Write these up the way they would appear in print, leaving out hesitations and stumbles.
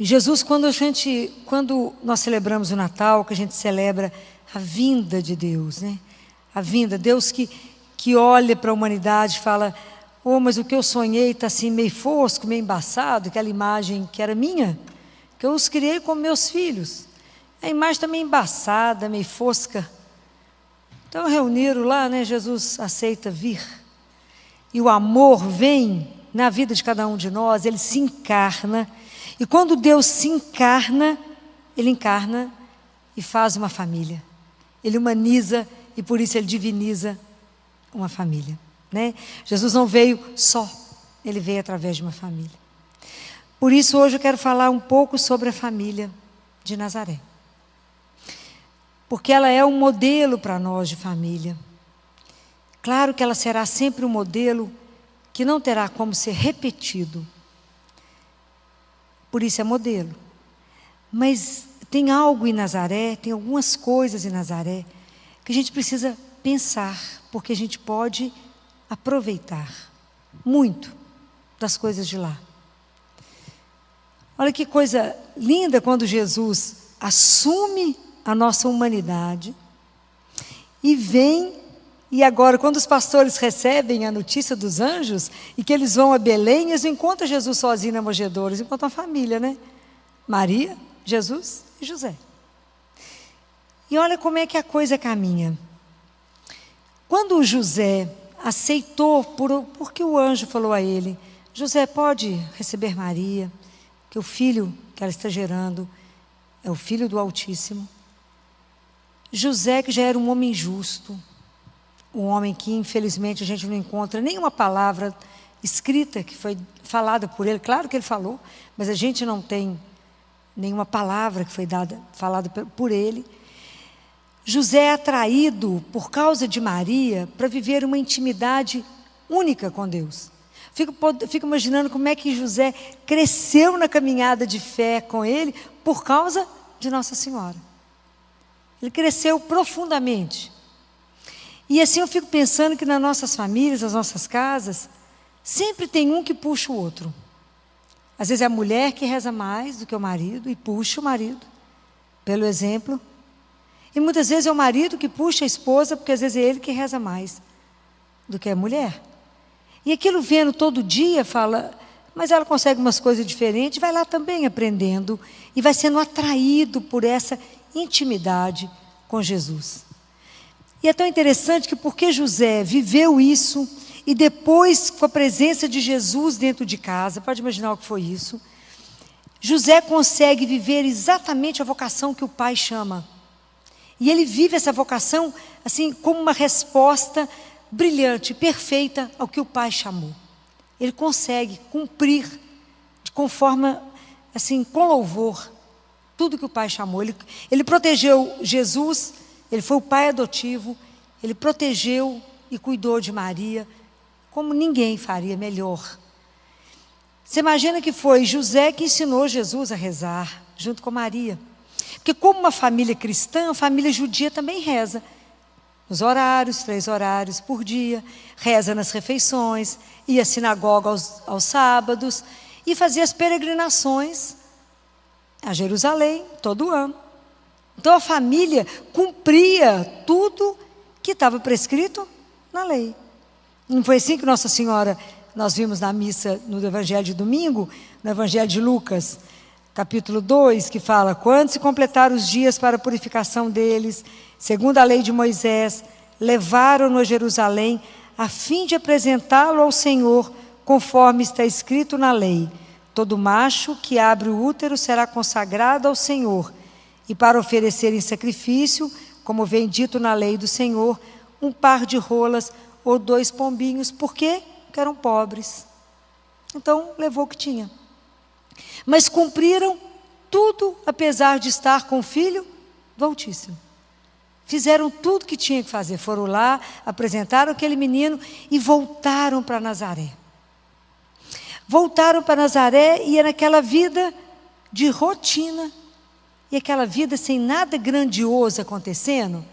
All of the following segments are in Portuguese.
E Jesus, quando nós celebramos o Natal, que a gente celebra a vinda de Deus, né? A vinda, Deus que olha para a humanidade e fala: oh, mas o que eu sonhei está assim meio fosco, meio embaçado, aquela imagem que era minha, que eu os criei como meus filhos. A imagem está meio embaçada, meio fosca. Então reuniram lá, né? Jesus aceita vir. E o amor vem na vida de cada um de nós, ele se encarna. E quando Deus se encarna, ele encarna e faz uma família. Ele humaniza e por isso ele diviniza uma família, né? Jesus não veio só, ele veio através de uma família. Por isso hoje eu quero falar um pouco sobre a família de Nazaré. Porque ela é um modelo para nós de família. Claro que ela será sempre um modelo que não terá como ser repetido. Por isso é modelo. Mas tem algo em Nazaré, tem algumas coisas em Nazaré que a gente precisa pensar, porque a gente pode aproveitar muito das coisas de lá. Olha que coisa linda quando Jesus assume a nossa humanidade e vem. E agora, quando os pastores recebem a notícia dos anjos e que eles vão a Belém, eles não encontram Jesus sozinho na manjedoura, eles encontram a família, né? Maria, Jesus e José. E olha como é que a coisa caminha. Quando José aceitou, porque o anjo falou a ele: José, pode receber Maria, que o filho que ela está gerando é o filho do Altíssimo. José, que já era um homem justo, um homem que infelizmente a gente não encontra nenhuma palavra escrita que foi falada por ele. Claro que ele falou, mas a gente não tem nenhuma palavra que foi falada por ele. José é atraído por causa de Maria para viver uma intimidade única com Deus. Fico imaginando como é que José cresceu na caminhada de fé com ele por causa de Nossa Senhora. Ele cresceu profundamente. E assim eu fico pensando que nas nossas famílias, nas nossas casas, sempre tem um que puxa o outro. Às vezes é a mulher que reza mais do que o marido e puxa o marido, pelo exemplo. E muitas vezes é o marido que puxa a esposa, porque às vezes é ele que reza mais do que a mulher. E aquilo vendo todo dia, fala, mas ela consegue umas coisas diferentes, vai lá também aprendendo e vai sendo atraído por essa intimidade com Jesus. E é tão interessante que porque José viveu isso e depois com a presença de Jesus dentro de casa, pode imaginar o que foi isso, José consegue viver exatamente a vocação que o pai chama. E ele vive essa vocação assim como uma resposta brilhante, perfeita ao que o pai chamou. Ele consegue cumprir com forma, assim, com louvor, tudo que o pai chamou. Ele protegeu Jesus, ele foi o pai adotivo, ele protegeu e cuidou de Maria, como ninguém faria melhor. Você imagina que foi José que ensinou Jesus a rezar, junto com Maria. Porque como uma família cristã, a família judia também reza. Nos horários, 3 horários por dia, reza nas refeições, ia à sinagoga aos sábados e fazia as peregrinações a Jerusalém todo ano. Então a família cumpria tudo que estava prescrito na lei. Não foi assim que Nossa Senhora, nós vimos na missa no Evangelho de domingo, no Evangelho de Lucas, capítulo 2, que fala: quando se completaram os dias para a purificação deles, segundo a lei de Moisés, levaram-no a Jerusalém, a fim de apresentá-lo ao Senhor, conforme está escrito na lei. Todo macho que abre o útero será consagrado ao Senhor, e para oferecer em sacrifício, como vem dito na lei do Senhor, um par de rolas ou 2 pombinhos. Por quê? Porque eram pobres. Então, levou o que tinha. Mas cumpriram tudo, apesar de estar com o Filho do Altíssimo. Fizeram tudo que tinha que fazer. Foram lá, apresentaram aquele menino e voltaram para Nazaré. Voltaram para Nazaré e era aquela vida de rotina. E aquela vida sem nada grandioso acontecendo.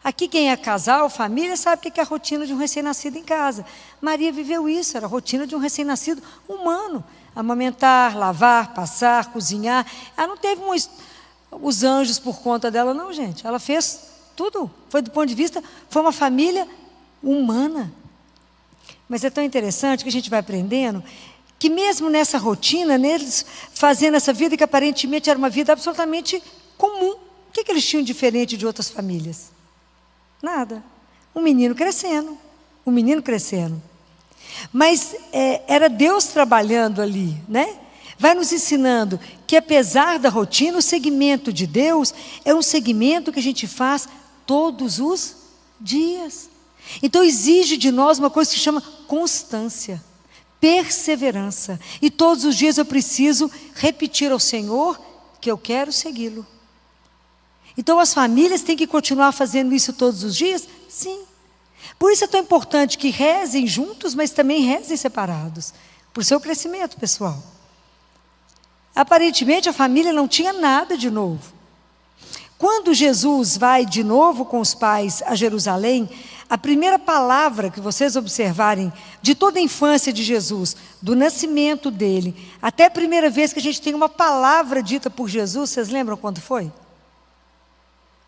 Aqui quem é casal, família, sabe o que é a rotina de um recém-nascido em casa. Maria viveu isso, era a rotina de um recém-nascido humano. amamentar, lavar, passar, cozinhar. Ela não teve os anjos por conta dela, não, gente. Ela fez tudo. Foi do ponto de vista, foi uma família humana. Mas é tão interessante que a gente vai aprendendo que mesmo nessa rotina, neles fazendo essa vida que aparentemente era uma vida absolutamente comum. O que eles tinham diferente de outras famílias? Nada. Um menino crescendo. Um menino crescendo. Mas era Deus trabalhando ali, né? Vai nos ensinando que apesar da rotina, o segmento de Deus é um segmento que a gente faz todos os dias. Então exige de nós uma coisa que se chama constância, perseverança. E todos os dias eu preciso repetir ao Senhor que eu quero segui-lo. Então as famílias têm que continuar fazendo isso todos os dias? Sim. Por isso é tão importante que rezem juntos, mas também rezem separados, para o seu crescimento pessoal. Aparentemente a família não tinha nada de novo. Quando Jesus vai de novo com os pais a Jerusalém, a primeira palavra que vocês observarem de toda a infância de Jesus, do nascimento dele, até a primeira vez que a gente tem uma palavra dita por Jesus, vocês lembram quando foi?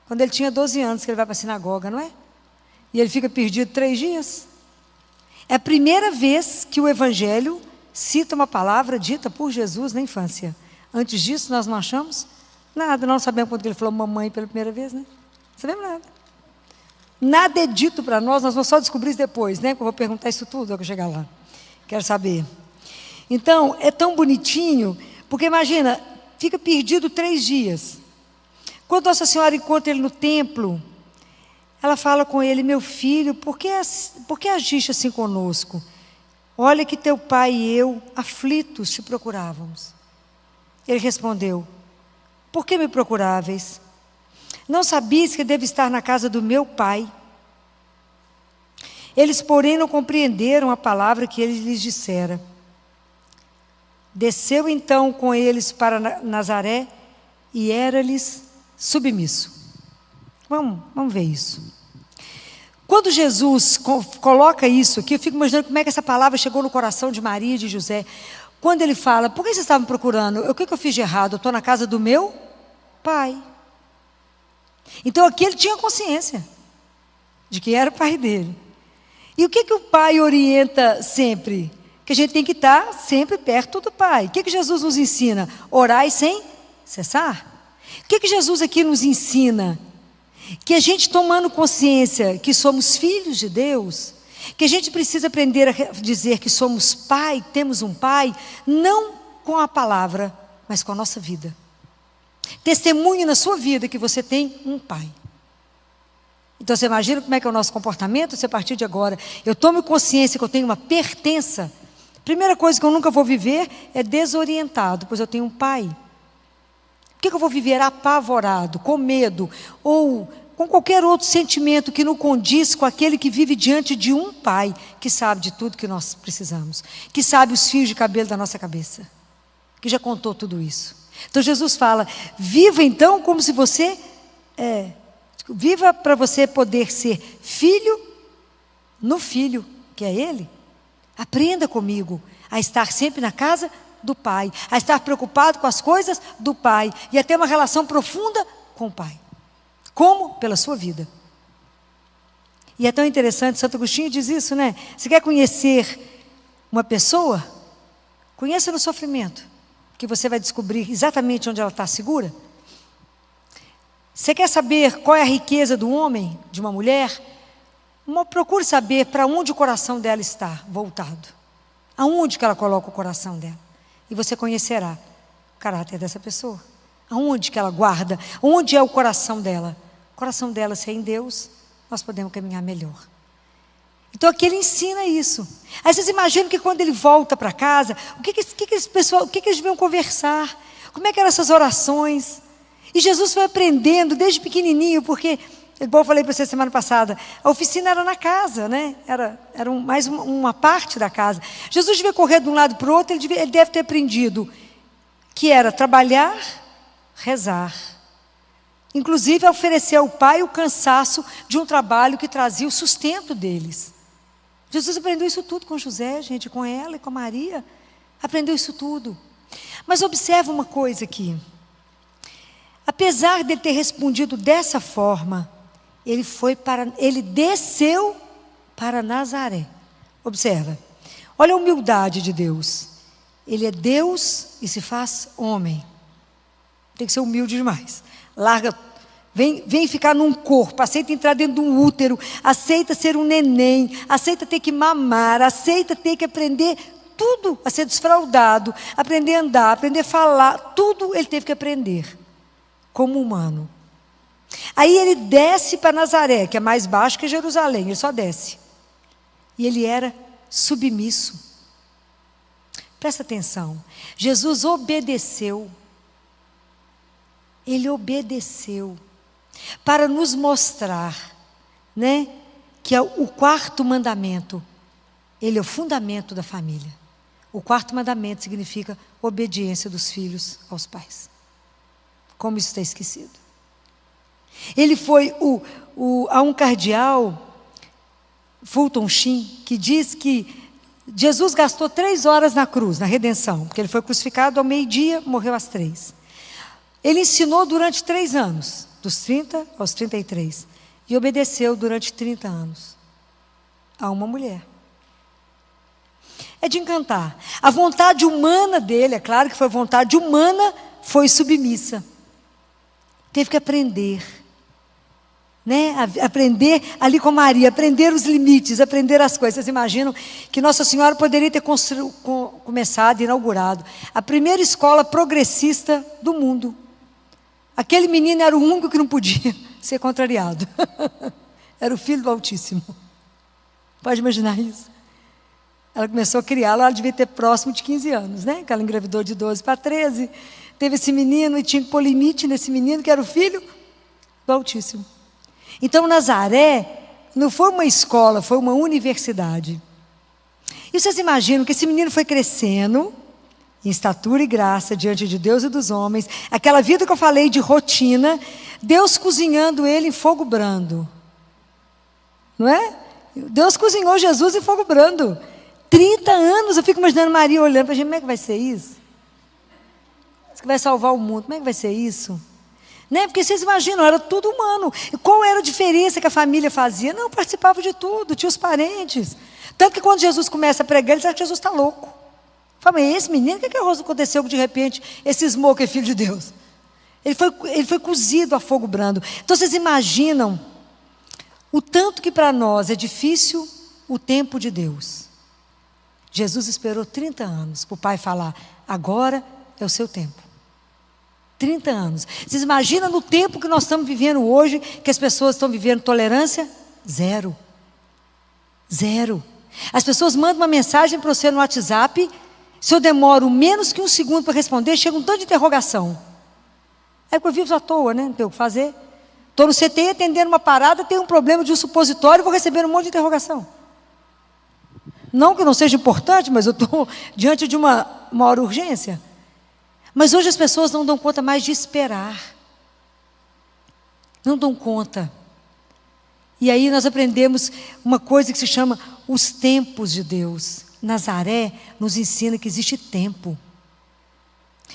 Quando ele tinha 12 anos, que ele vai para a sinagoga, não é? E ele fica perdido 3 dias. É a primeira vez que o Evangelho cita uma palavra dita por Jesus na infância. Antes disso, nós não achamos nada. Nós não sabemos quando ele falou mamãe pela primeira vez, né? Não sabemos nada. Nada é dito para nós vamos só descobrir isso depois, né? Porque eu vou perguntar isso tudo quando eu chegar lá. Quero saber. Então, é tão bonitinho, porque imagina, fica perdido 3 dias. Quando Nossa Senhora encontra ele no templo, ela fala com ele: meu filho, por que agiste assim conosco? Olha que teu pai e eu, aflitos, te procurávamos. Ele respondeu: por que me procuráveis? Não sabias que devo estar na casa do meu pai? Eles, porém, não compreenderam a palavra que ele lhes dissera. Desceu então com eles para Nazaré e era-lhes submisso. Vamos ver isso. Quando Jesus coloca isso aqui, eu fico imaginando como é que essa palavra chegou no coração de Maria e de José. Quando ele fala: por que vocês estavam procurando? O que eu fiz de errado? Eu estou na casa do meu pai. Então aqui ele tinha consciência de que era o pai dele. E o que o pai orienta sempre? Que a gente tem que estar sempre perto do pai. O que Jesus nos ensina? Orai sem cessar. O que Jesus aqui nos ensina? Que a gente, tomando consciência que somos filhos de Deus, que a gente precisa aprender a dizer que somos pai, temos um pai, não com a palavra, mas com a nossa vida. Testemunhe na sua vida que você tem um pai. Então você imagina como é que é o nosso comportamento se a partir de agora eu tomo consciência que eu tenho uma pertença. Primeira coisa que eu nunca vou viver é desorientado, pois eu tenho um pai. Por que eu vou viver apavorado, com medo, ou com qualquer outro sentimento que não condiz com aquele que vive diante de um pai, que sabe de tudo que nós precisamos, que sabe os fios de cabelo da nossa cabeça, que já contou tudo isso. Então Jesus fala: viva então como se você, viva para você poder ser filho no filho, que é Ele. Aprenda comigo a estar sempre na casa do Pai, a estar preocupado com as coisas do Pai e a ter uma relação profunda com o Pai. Como? Pela sua vida. E é tão interessante, Santo Agostinho diz isso, né? Você quer conhecer uma pessoa? Conheça no sofrimento, que você vai descobrir exatamente onde ela está segura. Você quer saber qual é a riqueza do homem, de uma mulher? Procure saber para onde o coração dela está voltado. Aonde que ela coloca o coração dela. E você conhecerá o caráter dessa pessoa. Aonde que ela guarda, onde é o coração dela. O coração dela, se é em Deus, nós podemos caminhar melhor. Então aqui ele ensina isso. Aí vocês imaginam que quando ele volta para casa, o que eles deviam conversar? Como é que eram essas orações? E Jesus foi aprendendo desde pequenininho, porque, igual eu falei para você semana passada, a oficina era na casa, né? Era mais uma parte da casa. Jesus devia correr de um lado para o outro, ele deve ter aprendido que era trabalhar, rezar. Inclusive oferecer ao pai o cansaço de um trabalho que trazia o sustento deles. Jesus aprendeu isso tudo com José, gente, com ela e com Maria. Aprendeu isso tudo. Mas observa uma coisa aqui. Apesar de ele ter respondido dessa forma, ele desceu para Nazaré. Observa. Olha a humildade de Deus. Ele é Deus e se faz homem. Tem que ser humilde demais. Larga, vem ficar num corpo, aceita entrar dentro de um útero, aceita ser um neném, aceita ter que mamar, aceita ter que aprender tudo, a ser desfraldado, aprender a andar, aprender a falar, tudo ele teve que aprender, como humano. Aí ele desce para Nazaré, que é mais baixo que Jerusalém, ele só desce. E ele era submisso. Presta atenção, Jesus obedeceu. Ele obedeceu para nos mostrar, né, que o quarto mandamento, ele é o fundamento da família. O quarto mandamento significa obediência dos filhos aos pais. Como isso está esquecido? Ele foi a um cardeal, Fulton Sheen, que diz que Jesus gastou 3 horas na cruz, na redenção, porque ele foi crucificado ao meio-dia, morreu às 3. Ele ensinou durante 3 anos, dos 30 aos 33, e obedeceu durante 30 anos a uma mulher. É de encantar. A vontade humana dele, é claro que foi vontade humana, foi submissa. Teve que aprender, né? Aprender ali com Maria, aprender os limites, aprender as coisas. Vocês imaginam que Nossa Senhora poderia ter começado, inaugurado a primeira escola progressista do mundo. Aquele menino era o único que não podia ser contrariado. Era o filho do Altíssimo. Pode imaginar isso? Ela começou a criá-lo, ela devia ter próximo de 15 anos, né? Que ela engravidou de 12 para 13. Teve esse menino e tinha que pôr limite nesse menino, que era o filho do Altíssimo. Então, Nazaré não foi uma escola, foi uma universidade. E vocês imaginam que esse menino foi crescendo em estatura e graça diante de Deus e dos homens, aquela vida que eu falei de rotina, Deus cozinhando ele em fogo brando, não é? Deus cozinhou Jesus em fogo brando, 30 anos, eu fico imaginando Maria olhando para a gente, como é que vai ser isso? Isso que vai salvar o mundo, como é que vai ser isso? Né? Porque vocês imaginam, era tudo humano, e qual era a diferença que a família fazia? Não, participava de tudo, tinha os parentes, tanto que quando Jesus começa a pregar, eles acham que Jesus está louco. Fala, mas esse menino, o que aconteceu que de repente esse smoke é filho de Deus? Ele foi cozido a fogo brando. Então vocês imaginam o tanto que para nós é difícil o tempo de Deus. Jesus esperou 30 anos para o Pai falar, agora é o seu tempo. 30 anos. Vocês imaginam no tempo que nós estamos vivendo hoje, que as pessoas estão vivendo tolerância? Zero. As pessoas mandam uma mensagem para você no WhatsApp, se eu demoro menos que 1 segundo para responder, chega um tanto de interrogação. É porque eu vivo à toa, né? Não tenho o que fazer. Estou no CTI atendendo uma parada, tenho um problema de um supositório, vou receber um monte de interrogação. Não que não seja importante, mas eu estou diante de uma maior urgência. Mas hoje as pessoas não dão conta mais de esperar. Não dão conta. E aí nós aprendemos uma coisa que se chama os tempos de Deus. Nazaré nos ensina que existe tempo.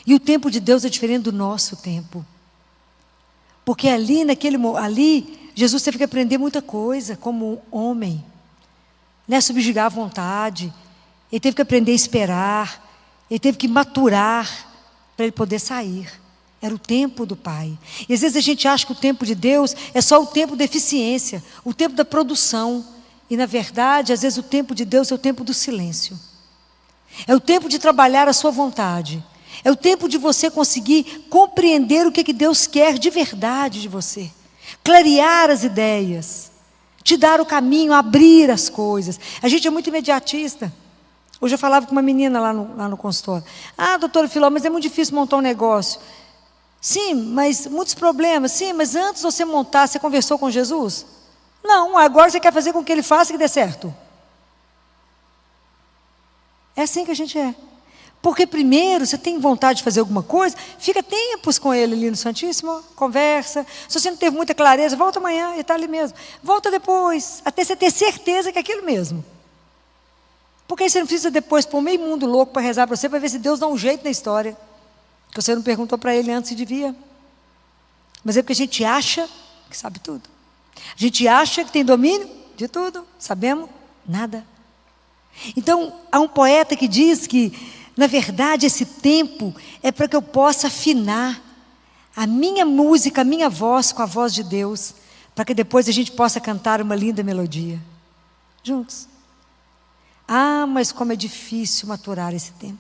E o tempo de Deus é diferente do nosso tempo. Porque ali, Jesus teve que aprender muita coisa como homem. Né? Subjugar a vontade. Ele teve que aprender a esperar. Ele teve que maturar para ele poder sair. Era o tempo do Pai. E às vezes a gente acha que o tempo de Deus é só o tempo da eficiência, o tempo da produção. E na verdade, às vezes o tempo de Deus é o tempo do silêncio. É o tempo de trabalhar a sua vontade. É o tempo de você conseguir compreender o que Deus quer de verdade de você. Clarear as ideias. Te dar o caminho, abrir as coisas. A gente é muito imediatista. Hoje eu falava com uma menina lá no consultório. Ah, doutora Filó, mas é muito difícil montar um negócio. Sim, mas muitos problemas. Sim, mas antes de você montar, você conversou com Jesus? Não, agora você quer fazer com que ele faça que dê certo. É assim que a gente é. Porque primeiro, você tem vontade de fazer alguma coisa, fica tempos com ele ali no Santíssimo, conversa. Se você não teve muita clareza, volta amanhã e está ali mesmo. Volta depois, até você ter certeza que é aquilo mesmo. Porque aí você não precisa depois pôr meio mundo louco para rezar para você, para ver se Deus dá um jeito na história. Que você não perguntou para Ele antes se devia. Mas é porque a gente acha que sabe tudo. A gente acha que tem domínio de tudo. Sabemos nada. Então, há um poeta que diz que, na verdade, esse tempo é para que eu possa afinar a minha música, a minha voz com a voz de Deus, para que depois a gente possa cantar uma linda melodia. Juntos. Ah, mas como é difícil maturar esse tempo.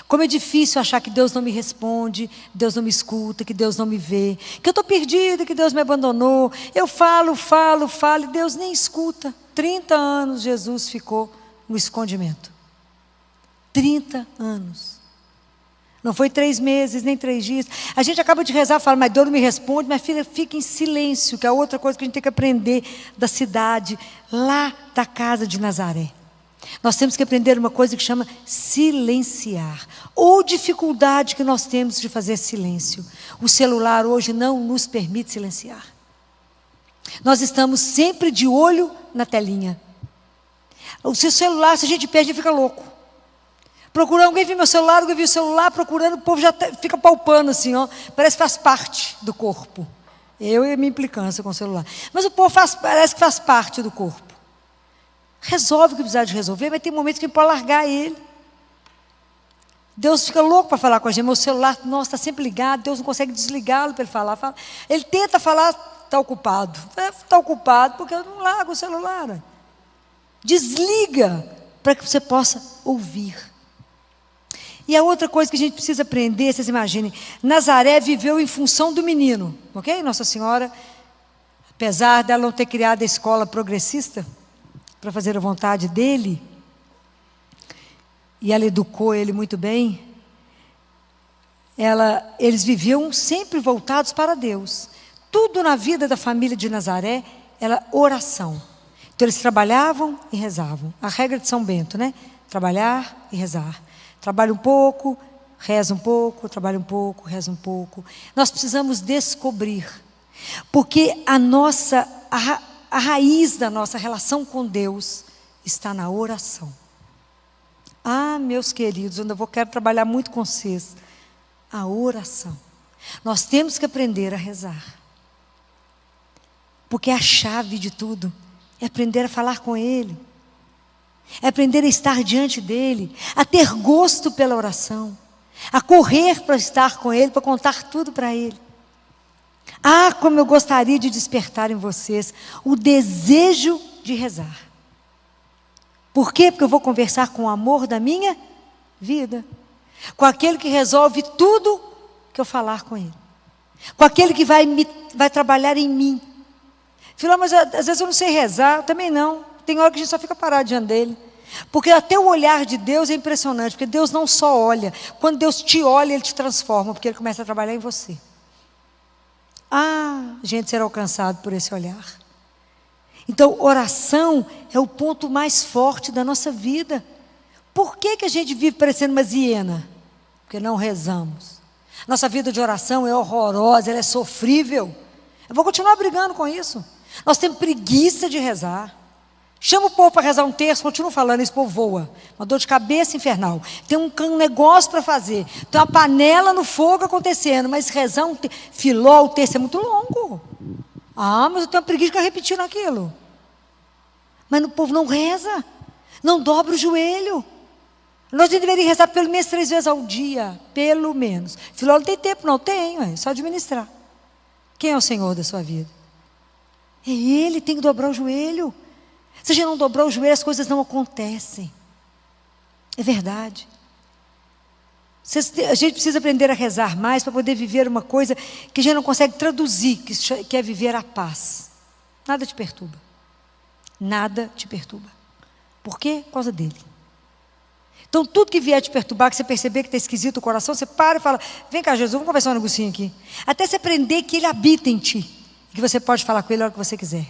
Como é difícil achar que Deus não me responde, Deus não me escuta, que Deus não me vê, que eu estou perdida, que Deus me abandonou. Eu falo, e Deus nem escuta. 30 anos Jesus ficou no escondimento. 30 anos. Não foi 3 meses, nem 3 dias. A gente acaba de rezar e fala, mas Deus não me responde. Minha filha, fica em silêncio, que é outra coisa que a gente tem que aprender da cidade, lá da casa de Nazaré. Nós temos que aprender uma coisa que chama silenciar, ou dificuldade que nós temos de fazer silêncio. O celular hoje não nos permite silenciar. Nós estamos sempre de olho na telinha. O seu celular, se a gente perde, fica louco. Procurando, alguém viu meu celular, alguém viu o celular, procurando, o povo já fica palpando assim, ó, parece que faz parte do corpo. Eu e a minha implicância com o celular. Mas o povo parece que faz parte do corpo. Resolve o que precisar de resolver, mas tem momentos que a gente pode largar ele. Deus fica louco para falar com a gente. Meu celular, nossa, está sempre ligado, Deus não consegue desligá-lo para ele falar. Ele tenta falar, está ocupado. Está ocupado porque eu não largo o celular. Desliga para que você possa ouvir. E a outra coisa que a gente precisa aprender, vocês imaginem, Nazaré viveu em função do menino, ok? Nossa Senhora, apesar dela não ter criado a escola progressista, para fazer a vontade dele, e ela educou ele muito bem, eles viviam sempre voltados para Deus. Tudo na vida da família de Nazaré era oração. Então eles trabalhavam e rezavam. A regra de São Bento, né? Trabalhar e rezar. Trabalha um pouco, reza um pouco, trabalha um pouco, reza um pouco. Nós precisamos descobrir, porque a raiz da nossa relação com Deus está na oração. Ah, meus queridos, eu quero trabalhar muito com vocês. A oração. Nós temos que aprender a rezar. Porque a chave de tudo é aprender a falar com Ele. É aprender a estar diante dEle. A ter gosto pela oração. A correr para estar com Ele, para contar tudo para Ele. Ah, como eu gostaria de despertar em vocês o desejo de rezar. Por quê? Porque eu vou conversar com o amor da minha vida. Com aquele que resolve tudo que eu falar com ele. Com aquele que vai trabalhar em mim. Filho, mas às vezes eu não sei rezar, eu também não. Tem hora que a gente só fica parado diante dele. Porque até o olhar de Deus é impressionante. Porque Deus não só olha. Quando Deus te olha, Ele te transforma. Porque Ele começa a trabalhar em você. Ah, a gente será alcançado por esse olhar. Então, oração é o ponto mais forte da nossa vida. Por que a gente vive parecendo uma hiena? Porque não rezamos. Nossa vida de oração é horrorosa, ela é sofrível. Eu vou continuar brigando com isso. Nós temos preguiça de rezar. Chama o povo para rezar um terço, continua falando, esse povo voa. Uma dor de cabeça infernal. Tem um negócio para fazer. Tem uma panela no fogo acontecendo, mas rezar um terço. Filó, o terço é muito longo. Ah, mas eu tenho uma preguiça de ficar repetindo aquilo. Mas o povo não reza. Não dobra o joelho. Nós deveríamos rezar pelo menos 3 vezes ao dia. Pelo menos. Filó não tem tempo, não tem, é só administrar. Quem é o Senhor da sua vida? É Ele, tem que dobrar o joelho. Se a gente não dobrar o joelho, as coisas não acontecem. É verdade. A gente precisa aprender a rezar mais para poder viver uma coisa que a gente não consegue traduzir, que é viver a paz. Nada te perturba. Nada te perturba. Por quê? Por causa dele. Então, tudo que vier te perturbar, que você perceber que está esquisito o coração, você para e fala, vem cá, Jesus, vamos conversar um negocinho aqui. Até você aprender que Ele habita em ti. Que você pode falar com Ele a hora que você quiser.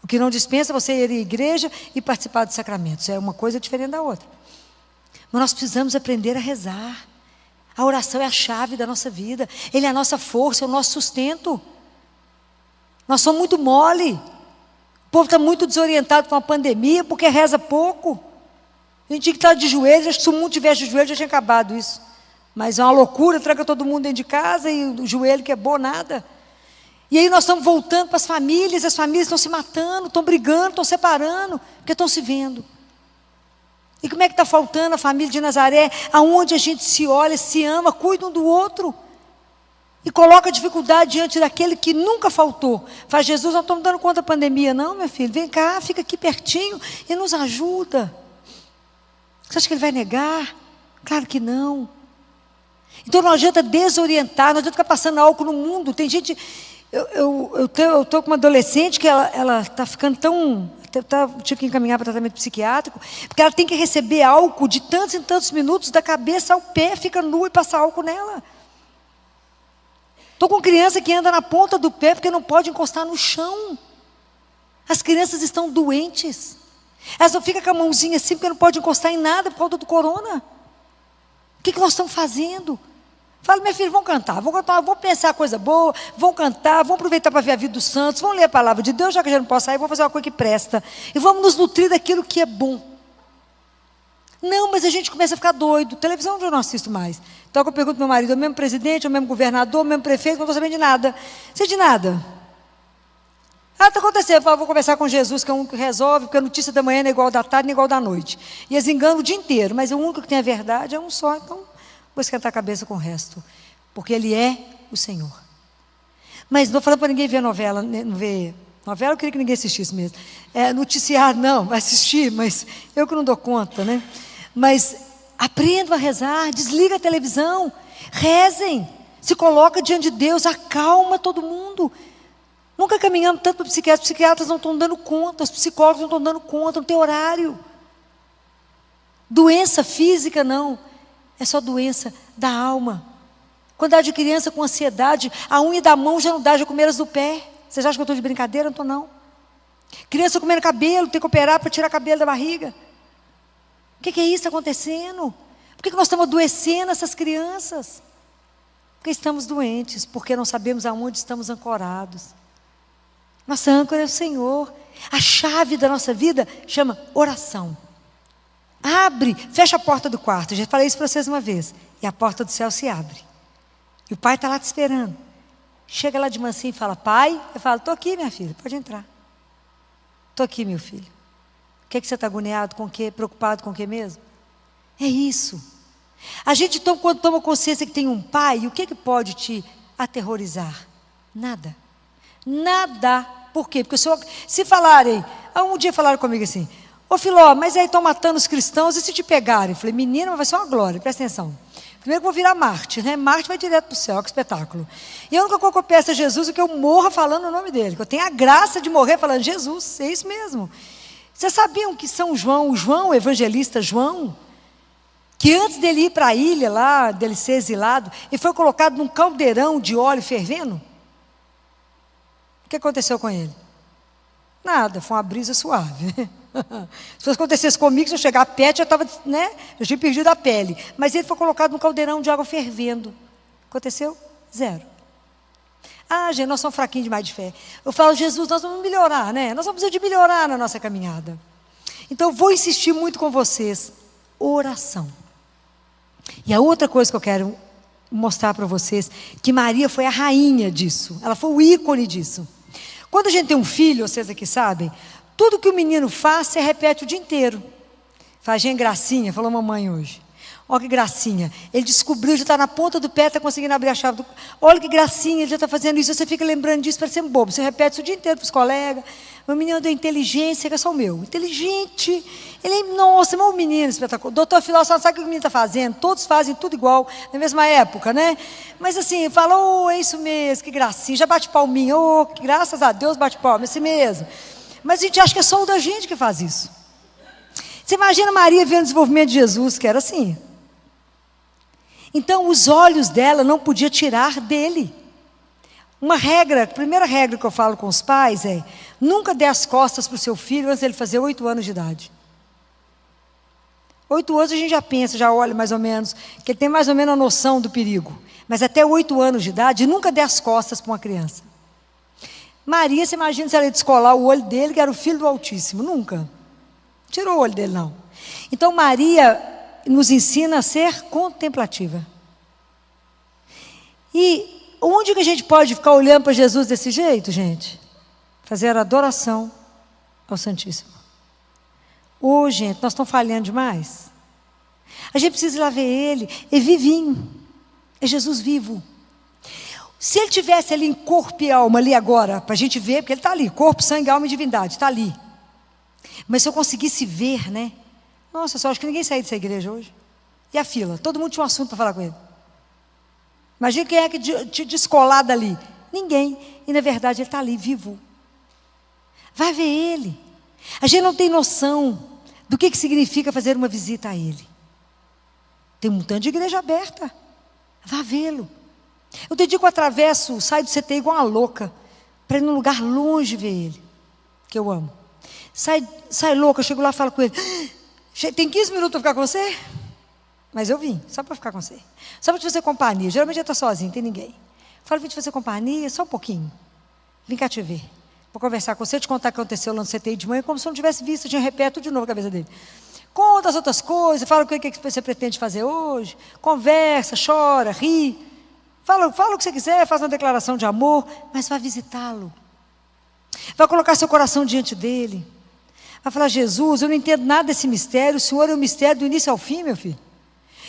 O que não dispensa você ir à igreja e participar dos sacramentos. É uma coisa diferente da outra. Mas nós precisamos aprender a rezar. A oração é a chave da nossa vida. Ele é a nossa força, é o nosso sustento. Nós somos muito mole. O povo está muito desorientado com a pandemia porque reza pouco. A gente tinha que estar de joelhos, acho que se o mundo tivesse de joelhos já tinha acabado isso. Mas é uma loucura, tranca todo mundo dentro de casa e o joelho que é bom, nada. E aí nós estamos voltando para as famílias estão se matando, estão brigando, estão separando, porque estão se vendo. E como é que está faltando a família de Nazaré, aonde a gente se olha, se ama, cuida um do outro, e coloca a dificuldade diante daquele que nunca faltou. Faz: Jesus, não estamos dando conta da pandemia. Não, meu filho, vem cá, fica aqui pertinho e nos ajuda. Você acha que ele vai negar? Claro que não. Então não adianta desorientar, não adianta ficar passando álcool no mundo. Tem gente... Eu estou com uma adolescente que ela está ficando tão... tive que encaminhar para tratamento psiquiátrico, porque ela tem que receber álcool de tantos e tantos minutos, da cabeça ao pé, fica nua e passa álcool nela. Estou com criança que anda na ponta do pé porque não pode encostar no chão. As crianças estão doentes. Elas não ficam com a mãozinha assim porque não pode encostar em nada por causa do corona. O que nós estamos fazendo? Fala: minha filha, vamos cantar, vamos pensar coisa boa, vamos cantar, vamos aproveitar para ver a vida dos santos, vamos ler a palavra de Deus, já que a gente não pode sair, vamos fazer uma coisa que presta. E vamos nos nutrir daquilo que é bom. Não, mas a gente começa a ficar doido. Televisão eu não assisto mais. Então eu pergunto ao meu marido: é o mesmo presidente, é o mesmo governador, é o mesmo prefeito, não estou sabendo de nada. Sei de nada. Ah, está acontecendo. Eu falo: vou conversar com Jesus, que é o único que resolve, porque a notícia da manhã não é igual da tarde, nem igual da noite. E eles enganam o dia inteiro, mas o único que tem a verdade é um só. Então, vou esquentar a cabeça com o resto, porque Ele é o Senhor. Mas não estou falando para ninguém ver novela, não ver novela, eu queria que ninguém assistisse mesmo. Noticiário, não, vai assistir, mas eu que não dou conta, né? Mas aprendam a rezar, desliga a televisão, rezem, se coloca diante de Deus, acalma todo mundo. Nunca caminhamos tanto para psiquiatras, os psiquiatras não estão dando conta, os psicólogos não estão dando conta, não tem horário. Doença física não, é só doença da alma. Quando há de criança com ansiedade, a unha da mão já não dá, já comeram as do pé. Vocês acham que eu estou de brincadeira? Não estou não. Criança comendo cabelo, tem que operar para tirar cabelo da barriga. O que é isso acontecendo? Por que nós estamos adoecendo essas crianças? Porque estamos doentes, porque não sabemos aonde estamos ancorados. Nossa âncora é o Senhor. A chave da nossa vida chama oração. Abre, fecha a porta do quarto. Eu já falei isso para vocês uma vez. E a porta do céu se abre. E o pai está lá te esperando. Chega lá de mansinho e fala: pai. Eu falo: estou aqui, minha filha, pode entrar. Estou aqui, meu filho. O que você está agoniado com o quê? Preocupado com o quê mesmo? É isso. A gente, quando toma consciência que tem um pai, o que pode te aterrorizar? Nada. Nada. Por quê? Porque se falarem, um dia falaram comigo assim: ô Filó, mas aí estão matando os cristãos, e se te pegarem? Eu falei: menina, mas vai ser uma glória, presta atenção. Primeiro que eu vou virar Marte, né? Marte vai direto para o céu, que espetáculo. E a única coisa que eu peço a Jesus é que eu morra falando o nome dele, que eu tenha a graça de morrer falando Jesus, é isso mesmo. Vocês sabiam que São João, o evangelista João, que antes dele ir para a ilha lá, dele ser exilado, ele foi colocado num caldeirão de óleo fervendo? O que aconteceu com ele? Nada, foi uma brisa suave. Se fosse acontecesse comigo, se eu chegar perto, já estava, né? Eu tinha perdido a pele. Mas ele foi colocado num caldeirão de água fervendo. Aconteceu? Zero. Ah, gente, nós somos fraquinhos demais de fé. Eu falo: Jesus, nós vamos melhorar, né? Nós vamos precisar de melhorar na nossa caminhada. Então, eu vou insistir muito com vocês. Oração. E a outra coisa que eu quero mostrar para vocês, que Maria foi a rainha disso. Ela foi o ícone disso. Quando a gente tem um filho, vocês aqui sabem, tudo que o menino faz, você repete o dia inteiro. Faz: gente, gracinha, falou mamãe hoje. Olha que gracinha. Ele descobriu, já está na ponta do pé, está conseguindo abrir a chave do... Olha que gracinha, ele já está fazendo isso. Você fica lembrando disso, parecendo bobo. Você repete isso o dia inteiro para os colegas. Meu menino deu inteligência, que é só o meu. Inteligente. Nossa, mas um menino espetacular. Doutor Filó, você não sabe o que o menino está fazendo? Todos fazem tudo igual, na mesma época, né? Mas assim, fala: oh, é isso mesmo, que gracinha. Já bate palminha. Oh, graças a Deus bate palma, é assim mesmo. Mas a gente acha que é só o da gente que faz isso. Você imagina Maria vendo o desenvolvimento de Jesus, que era assim. Então, os olhos dela não podia tirar dele. A primeira regra que eu falo com os pais é: nunca dê as costas para o seu filho antes dele fazer 8 anos de idade. 8 anos a gente já pensa, já olha mais ou menos, que ele tem mais ou menos a noção do perigo. Mas até 8 anos de idade, nunca dê as costas para uma criança. Maria, você imagina se ela ia descolar o olho dele, que era o filho do Altíssimo? Nunca. Tirou o olho dele, não. Então Maria nos ensina a ser contemplativa. E onde que a gente pode ficar olhando para Jesus desse jeito, gente? Fazer adoração ao Santíssimo. Hoje, gente, nós estamos falhando demais. A gente precisa ir lá ver Ele. É vivinho. É Jesus vivo. Se Ele tivesse ali em corpo e alma, ali agora, para a gente ver, porque Ele está ali, corpo, sangue, alma e divindade, está ali. Mas se eu conseguisse ver, né? Nossa, só acho que ninguém saiu dessa igreja hoje. E a fila? Todo mundo tinha um assunto para falar com Ele. Imagina quem é que te descolar dali. Ninguém. E na verdade Ele está ali, vivo. Vai ver Ele. A gente não tem noção do que significa fazer uma visita a Ele. Tem um tanto de igreja aberta. Vá vê-lo. Eu te digo que eu atravesso, saio do CT igual uma louca, para ir num lugar longe ver Ele, que eu amo. Sai louca, eu chego lá e falo com Ele. Tem 15 minutos para ficar com você? Mas eu vim, só para ficar com você. Só para te fazer companhia. Geralmente eu estou sozinho, não tem ninguém. Falo, vim te fazer companhia, só um pouquinho. Vim cá te ver. Vou conversar com você, te contar o que aconteceu lá no CTI de manhã, como se eu não tivesse visto, eu tinha repeto de novo a cabeça dele. Conta as outras coisas, fala o que você pretende fazer hoje, conversa, chora, ri, fala o que você quiser, faz uma declaração de amor, mas vai visitá-lo. Vai colocar seu coração diante dele. Vai falar, Jesus, eu não entendo nada desse mistério, o Senhor é o mistério do início ao fim, meu filho.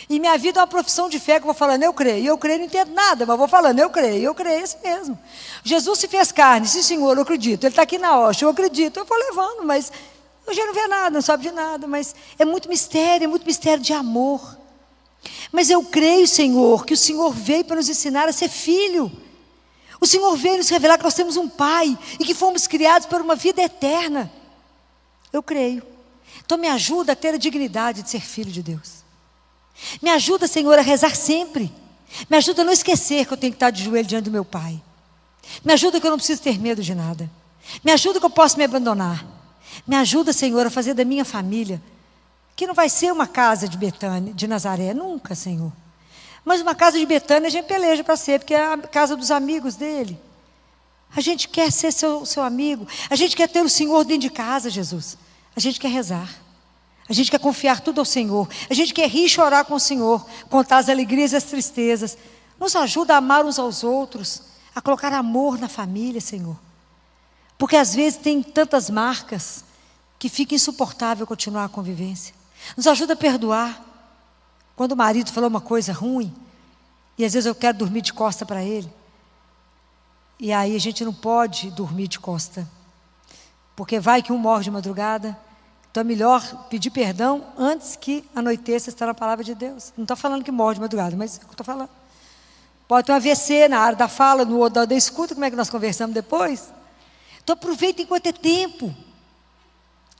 E minha vida é uma profissão de fé que eu vou falando, eu creio, não entendo nada, mas vou falando, eu creio, é isso mesmo. Jesus se fez carne, sim senhor, eu acredito, Ele está aqui na hóstia, eu acredito, eu vou levando, mas eu já não vê nada, não sabe de nada, mas é muito mistério de amor. Mas eu creio, Senhor, que o Senhor veio para nos ensinar a ser filho. O Senhor veio nos revelar que nós temos um Pai e que fomos criados para uma vida eterna. Eu creio. Então me ajuda a ter a dignidade de ser filho de Deus. Me ajuda, Senhor, a rezar sempre. Me ajuda a não esquecer que eu tenho que estar de joelho diante do meu Pai. Me ajuda que eu não preciso ter medo de nada. Me ajuda que eu posso me abandonar. Me ajuda, Senhor, a fazer da minha família, que não vai ser uma casa de Betânia, de Nazaré, nunca, Senhor. Mas uma casa de Betânia a gente peleja para ser, porque é a casa dos amigos dele. A gente quer ser seu amigo. A gente quer ter o Senhor dentro de casa, Jesus. A gente quer rezar. A gente quer confiar tudo ao Senhor. A gente quer rir e chorar com o Senhor, contar as alegrias e as tristezas. Nos ajuda a amar uns aos outros, a colocar amor na família, Senhor. Porque às vezes tem tantas marcas que fica insuportável continuar a convivência. Nos ajuda a perdoar. Quando o marido falou uma coisa ruim, e às vezes eu quero dormir de costa para ele, e aí a gente não pode dormir de costa, porque vai que um morre de madrugada. Então é melhor pedir perdão antes que anoiteça, está na palavra de Deus. Não estou falando que morre de madrugada, mas é o que eu estou falando. Pode ter um AVC na área da fala, no outro da escuta, como é que nós conversamos depois? Então aproveita enquanto é tempo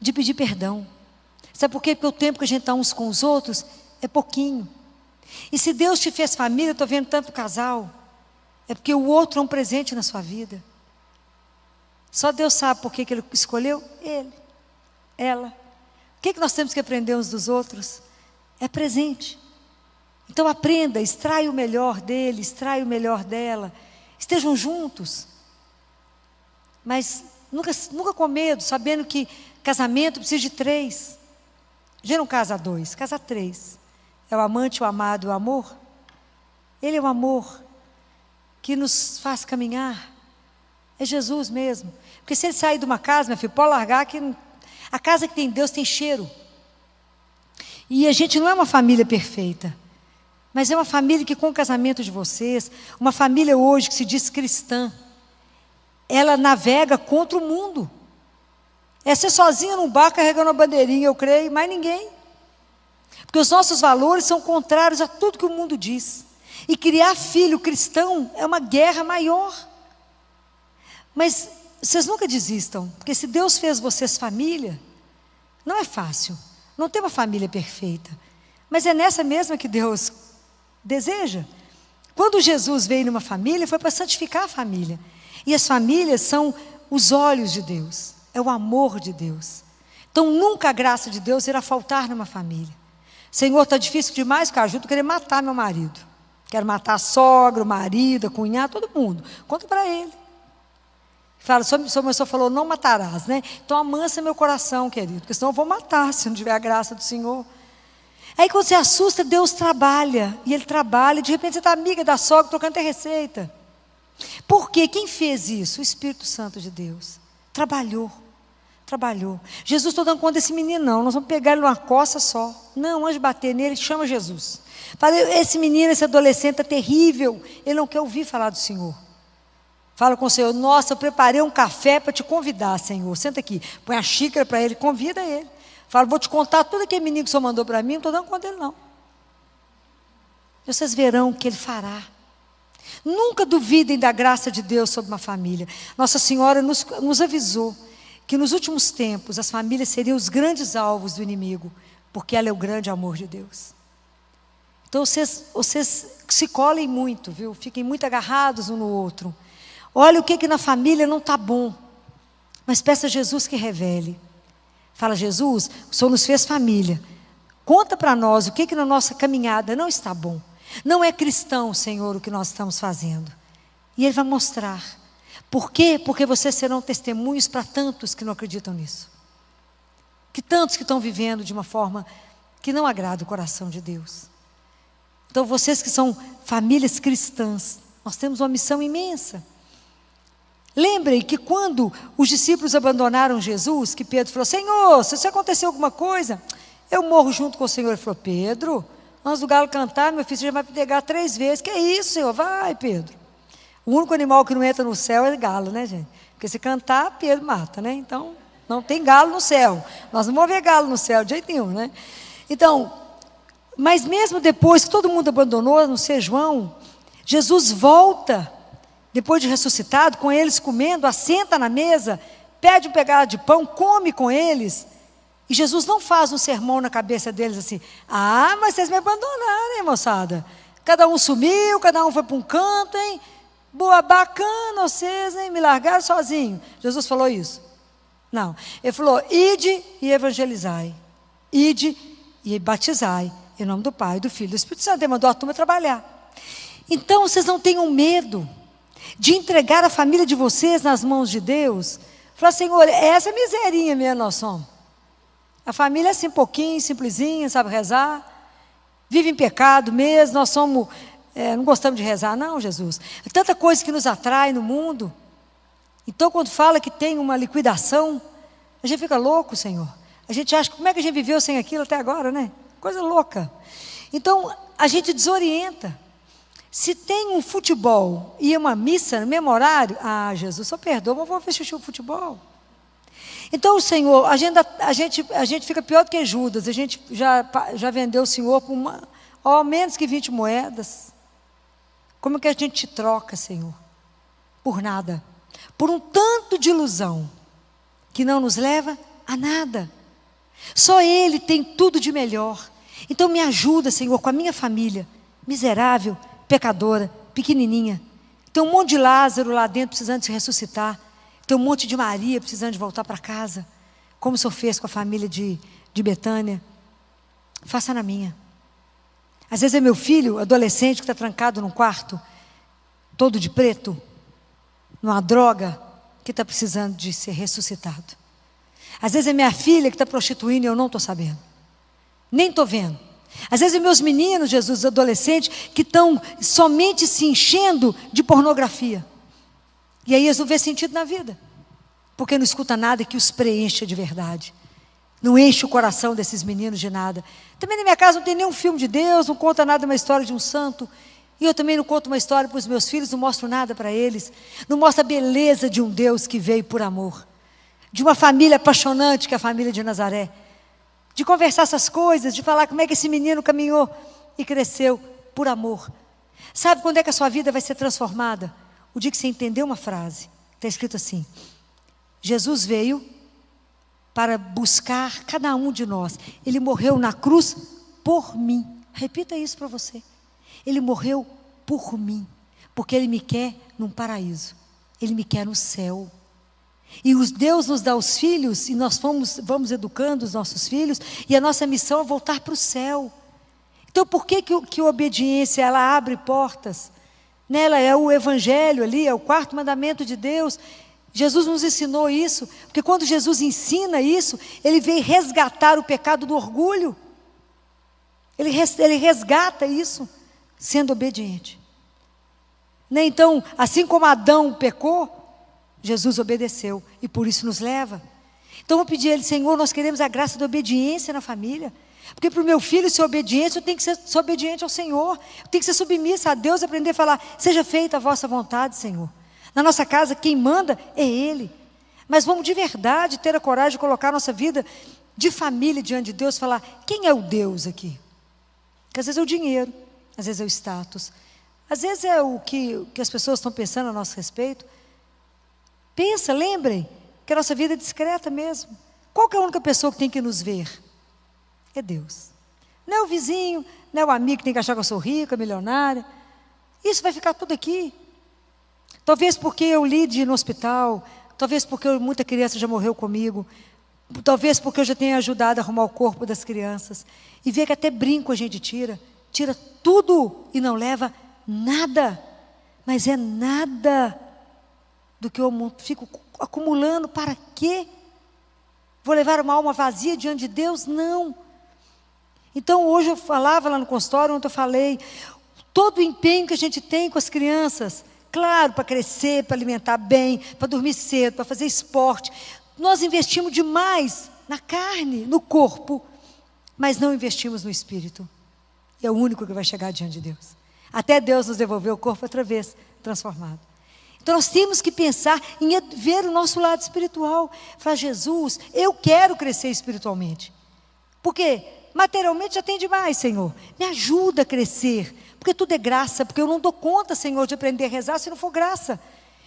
de pedir perdão. Sabe por quê? Porque o tempo que a gente está uns com os outros é pouquinho. E se Deus te fez família, eu estou vendo tanto casal, é porque o outro é um presente na sua vida. Só Deus sabe por que Ele escolheu ele, ela. O que nós temos que aprender uns dos outros? É presente. Então aprenda, extrai o melhor dele, extrai o melhor dela. Estejam juntos. Mas nunca com medo, sabendo que casamento precisa de 3. Já não casa 2, casa 3. É o amante, o amado, o amor. Ele é o amor que nos faz caminhar. É Jesus mesmo. Porque se ele sair de uma casa, meu filho, pode largar que a casa que tem Deus tem cheiro. E a gente não é uma família perfeita, mas é uma família que com o casamento de vocês, uma família hoje que se diz cristã, ela navega contra o mundo. É ser sozinha num barco carregando uma bandeirinha, eu creio, mais ninguém. Porque os nossos valores são contrários a tudo que o mundo diz. E criar filho cristão é uma guerra maior. Mas vocês nunca desistam, porque se Deus fez vocês família, não é fácil. Não tem uma família perfeita. Mas é nessa mesma que Deus deseja. Quando Jesus veio numa família, foi para santificar a família. E as famílias são os olhos de Deus. É o amor de Deus. Então nunca a graça de Deus irá faltar numa família. Senhor, está difícil demais, cara, ajuda a querer matar meu marido. Quero matar a sogra, o marido, a cunhada, todo mundo. Conta para ele. Fala, o senhor falou, não matarás, né? Então amansa meu coração, querido, porque senão eu vou matar, se não tiver a graça do Senhor. Aí quando você assusta, Deus trabalha, e Ele trabalha, de repente você está amiga da sogra, trocando até receita. Por quê? Quem fez isso? O Espírito Santo de Deus. Trabalhou. Jesus, estou dando conta desse menino, não, nós vamos pegar ele numa coça só. Não, antes de bater nele, chama Jesus. Fala, esse menino, esse adolescente é terrível, ele não quer ouvir falar do Senhor. Fala com o Senhor, nossa, eu preparei um café para te convidar, Senhor, senta aqui, põe a xícara para ele, convida ele. Fala, vou te contar tudo aquele menino que o Senhor mandou para mim, não estou dando conta dele não. E vocês verão o que Ele fará. Nunca duvidem da graça de Deus sobre uma família. Nossa Senhora nos avisou que nos últimos tempos as famílias seriam os grandes alvos do inimigo, porque ela é o grande amor de Deus. Então vocês se colhem muito, viu? Fiquem muito agarrados um no outro. Olha o que na família não está bom, mas peça a Jesus que revele. Fala, Jesus, o Senhor nos fez família, conta para nós o que na nossa caminhada não está bom. Não é cristão, Senhor, o que nós estamos fazendo. E Ele vai mostrar. Por quê? Porque vocês serão testemunhos para tantos que não acreditam nisso. Que tantos que estão vivendo de uma forma que não agrada o coração de Deus. Então vocês que são famílias cristãs, nós temos uma missão imensa. Lembrem que quando os discípulos abandonaram Jesus, que Pedro falou, Senhor, se isso acontecer alguma coisa, eu morro junto com o Senhor. Ele falou, Pedro, antes do galo cantar, meu filho, você já vai pegar 3 vezes. Que é isso, Senhor? Vai, Pedro. O único animal que não entra no céu é galo, né, gente? Porque se cantar, Pedro mata, né? Então, não tem galo no céu. Nós não vamos ver galo no céu de jeito nenhum, né? Então, mas mesmo depois que todo mundo abandonou, a não ser João, Jesus volta, depois de ressuscitado, com eles comendo, assenta na mesa, pede um pedaço de pão, come com eles. E Jesus não faz um sermão na cabeça deles assim, mas vocês me abandonaram, hein, moçada? Cada um sumiu, cada um foi para um canto, hein? Boa, bacana vocês, hein? Me largaram sozinho. Jesus falou isso? Não. Ele falou, ide e evangelizai. Ide e batizai. Em nome do Pai, do Filho e do Espírito Santo. Ele mandou a turma trabalhar. Então, vocês não tenham medo de entregar a família de vocês nas mãos de Deus. Falar, Senhor, essa miserinha mesmo nós somos. A família é assim, pouquinho, simplesinha, sabe rezar. Vive em pecado mesmo, nós somos... não gostamos de rezar, não, Jesus. É tanta coisa que nos atrai no mundo. Então, quando fala que tem uma liquidação, a gente fica louco, Senhor. A gente acha, como é que a gente viveu sem aquilo até agora, né? Coisa louca. Então, a gente desorienta. Se tem um futebol e uma missa no mesmo horário, Jesus, só perdoa, mas vou assistir o futebol. Então, o Senhor, a gente fica pior do que Judas. A gente já vendeu o Senhor por menos que 20 moedas. Como que a gente te troca, Senhor? Por nada. Por um tanto de ilusão que não nos leva a nada. Só Ele tem tudo de melhor. Então me ajuda, Senhor, com a minha família, miserável, pecadora, pequenininha. Tem um monte de Lázaro lá dentro precisando se ressuscitar. Tem um monte de Maria precisando de voltar para casa. Como o Senhor fez com a família de Betânia. Faça na minha. Às vezes é meu filho, adolescente, que está trancado num quarto, todo de preto, numa droga, que está precisando de ser ressuscitado. Às vezes é minha filha que está prostituindo e eu não estou sabendo. Nem estou vendo. Às vezes é meus meninos, Jesus, adolescentes, que estão somente se enchendo de pornografia. E aí eles não vêem sentido na vida. Porque não escuta nada que os preencha de verdade. Não enche o coração desses meninos de nada. Também na minha casa não tem nenhum filme de Deus, não conta nada uma história de um santo. E eu também não conto uma história para os meus filhos, não mostro nada para eles. Não mostro a beleza de um Deus que veio por amor. De uma família apaixonante que é a família de Nazaré. De conversar essas coisas, de falar como é que esse menino caminhou e cresceu por amor. Sabe quando é que a sua vida vai ser transformada? O dia que você entender uma frase. Está escrito assim: Jesus veio para buscar cada um de nós. Ele morreu na cruz por mim. Repita isso para você. Ele morreu por mim, porque Ele me quer num paraíso. Ele me quer no céu. E Deus nos dá os filhos, e nós vamos educando os nossos filhos, e a nossa missão é voltar para o céu. Então por que a obediência, ela abre portas? Nela é o evangelho ali, é o 4º mandamento de Deus. Jesus nos ensinou isso, porque quando Jesus ensina isso, Ele veio resgatar o pecado do orgulho. Ele resgata isso, sendo obediente. Né? Então, assim como Adão pecou, Jesus obedeceu, e por isso nos leva. Então, eu vou pedir a Ele, Senhor, nós queremos a graça da obediência na família. Porque para o meu filho ser obediente, eu tenho que ser obediente ao Senhor. Eu tenho que ser submissa a Deus, aprender a falar, seja feita a vossa vontade, Senhor. Na nossa casa, quem manda é Ele. Mas vamos de verdade ter a coragem de colocar a nossa vida de família diante de Deus, falar, quem é o Deus aqui? Porque às vezes é o dinheiro, às vezes é o status, às vezes é o que as pessoas estão pensando a nosso respeito. Pensa, lembrem, que a nossa vida é discreta mesmo. Qual que é a única pessoa que tem que nos ver? É Deus. Não é o vizinho, não é o amigo que tem que achar que eu sou rica, milionária. Isso vai ficar tudo aqui. Talvez porque eu lide no hospital, talvez porque muita criança já morreu comigo, talvez porque eu já tenha ajudado a arrumar o corpo das crianças, e ver que até brinco a gente tira tudo e não leva nada, mas é nada do que eu fico acumulando. Para quê? Vou levar uma alma vazia diante de Deus? Não. Então hoje eu falava lá no consultório, ontem eu falei, todo o empenho que a gente tem com as crianças, claro, para crescer, para alimentar bem, para dormir cedo, para fazer esporte, nós investimos demais na carne, no corpo, mas não investimos no espírito. É o único que vai chegar diante de Deus, até Deus nos devolver o corpo outra vez transformado. Então nós temos que pensar em ver o nosso lado espiritual, falar, Jesus, eu quero crescer espiritualmente, porque materialmente já tem demais, Senhor, me ajuda a crescer, porque tudo é graça, porque eu não dou conta, Senhor, de aprender a rezar se não for graça.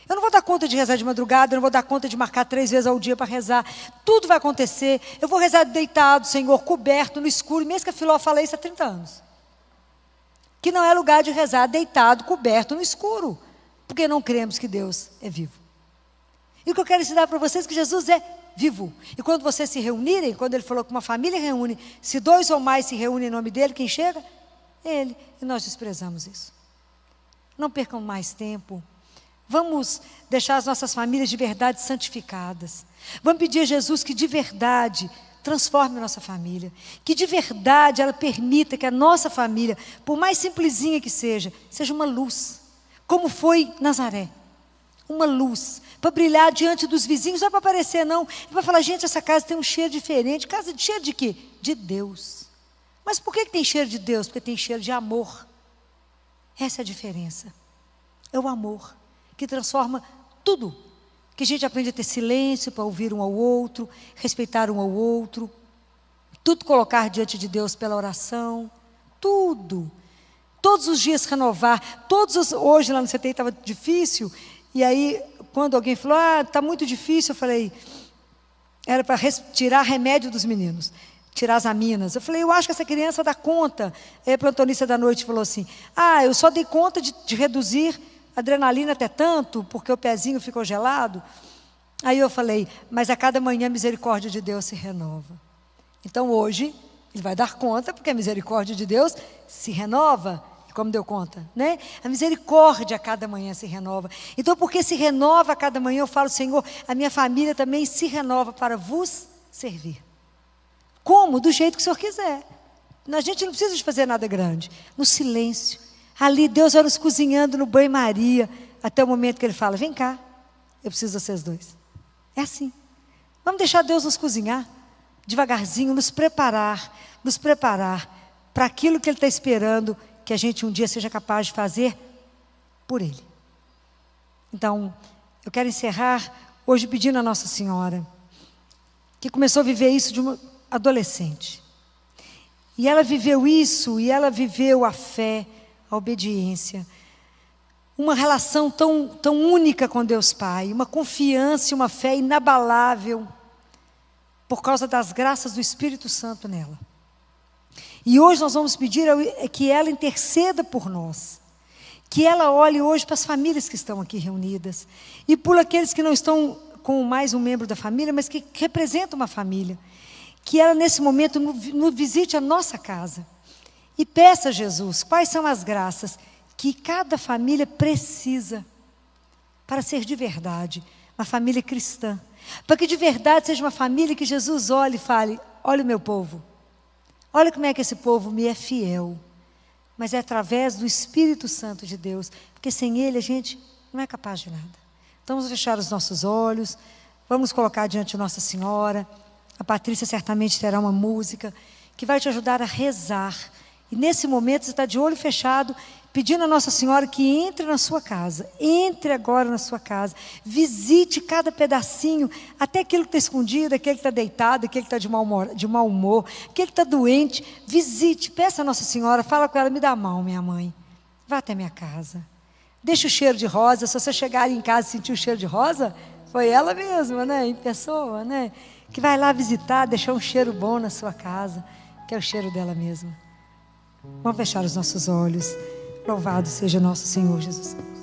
Eu não vou dar conta de rezar de madrugada, eu não vou dar conta de marcar 3 vezes ao dia para rezar, tudo vai acontecer, eu vou rezar deitado, Senhor, coberto, no escuro, mesmo que a Filó fala isso há 30 anos, que não é lugar de rezar deitado, coberto, no escuro, porque não cremos que Deus é vivo. E o que eu quero ensinar para vocês é que Jesus é vivo, e quando vocês se reunirem, quando Ele falou que uma família reúne, se 2 ou mais se reúnem em nome dEle, quem chega? Ele, e nós desprezamos isso. Não percam mais tempo, vamos deixar as nossas famílias de verdade santificadas, vamos pedir a Jesus que de verdade transforme a nossa família, que de verdade ela permita que a nossa família, por mais simplesinha que seja uma luz, como foi Nazaré, uma luz, para brilhar diante dos vizinhos, não é para aparecer não, é para falar, gente, essa casa tem um cheiro diferente. Casa de cheiro de quê? De Deus. Mas por que tem cheiro de Deus? Porque tem cheiro de amor. Essa é a diferença. É o amor que transforma tudo. Que a gente aprende a ter silêncio para ouvir um ao outro, respeitar um ao outro, tudo colocar diante de Deus pela oração, tudo. Todos os dias renovar, hoje lá no CTI estava difícil, e aí quando alguém falou, está muito difícil, eu falei, era para tirar remédio dos meninos, tirar as aminas. Eu falei, eu acho que essa criança dá conta. Aí a plantonista da noite falou assim, eu só dei conta de reduzir a adrenalina até tanto, porque o pezinho ficou gelado. Aí eu falei, mas a cada manhã a misericórdia de Deus se renova. Então hoje, ele vai dar conta, porque a misericórdia de Deus se renova, como deu conta, né? A misericórdia a cada manhã se renova. Então, porque se renova a cada manhã, eu falo, Senhor, a minha família também se renova para vos servir. Como? Do jeito que o Senhor quiser. A gente não precisa de fazer nada grande. No silêncio. Ali, Deus vai nos cozinhando no banho-maria, até o momento que Ele fala, vem cá, eu preciso de vocês dois. É assim. Vamos deixar Deus nos cozinhar, devagarzinho, nos preparar para aquilo que Ele está esperando, que a gente um dia seja capaz de fazer por Ele. Então, eu quero encerrar hoje pedindo a Nossa Senhora, que começou a viver isso de uma adolescente. E ela viveu isso, e ela viveu a fé, a obediência, uma relação tão única com Deus Pai, uma confiança e uma fé inabalável, por causa das graças do Espírito Santo nela. E hoje nós vamos pedir que ela interceda por nós, que ela olhe hoje para as famílias que estão aqui reunidas, e por aqueles que não estão com mais um membro da família, mas que representam uma família, que ela nesse momento nos visite a nossa casa, e peça a Jesus quais são as graças que cada família precisa, para ser de verdade, uma família cristã. Para que de verdade seja uma família que Jesus olhe e fale: olha o meu povo, olha como é que esse povo me é fiel. Mas é através do Espírito Santo de Deus, porque sem Ele a gente não é capaz de nada. Então vamos fechar os nossos olhos, vamos colocar diante de Nossa Senhora. A Patrícia certamente terá uma música que vai te ajudar a rezar. E nesse momento você está de olho fechado, pedindo a Nossa Senhora que entre na sua casa. Entre agora na sua casa. Visite cada pedacinho, até aquele que está escondido, aquele que está deitado, aquele que está de mau humor, aquele que está doente. Visite, peça a Nossa Senhora, fala com ela: me dá a mão, minha mãe. Vá até minha casa. Deixa o cheiro de rosa. Se você chegar em casa e sentir o cheiro de rosa, foi ela mesma, né? Em pessoa, né? Que vai lá visitar, deixar um cheiro bom na sua casa, que é o cheiro dela mesma. Vamos fechar os nossos olhos. Louvado seja nosso Senhor Jesus Cristo.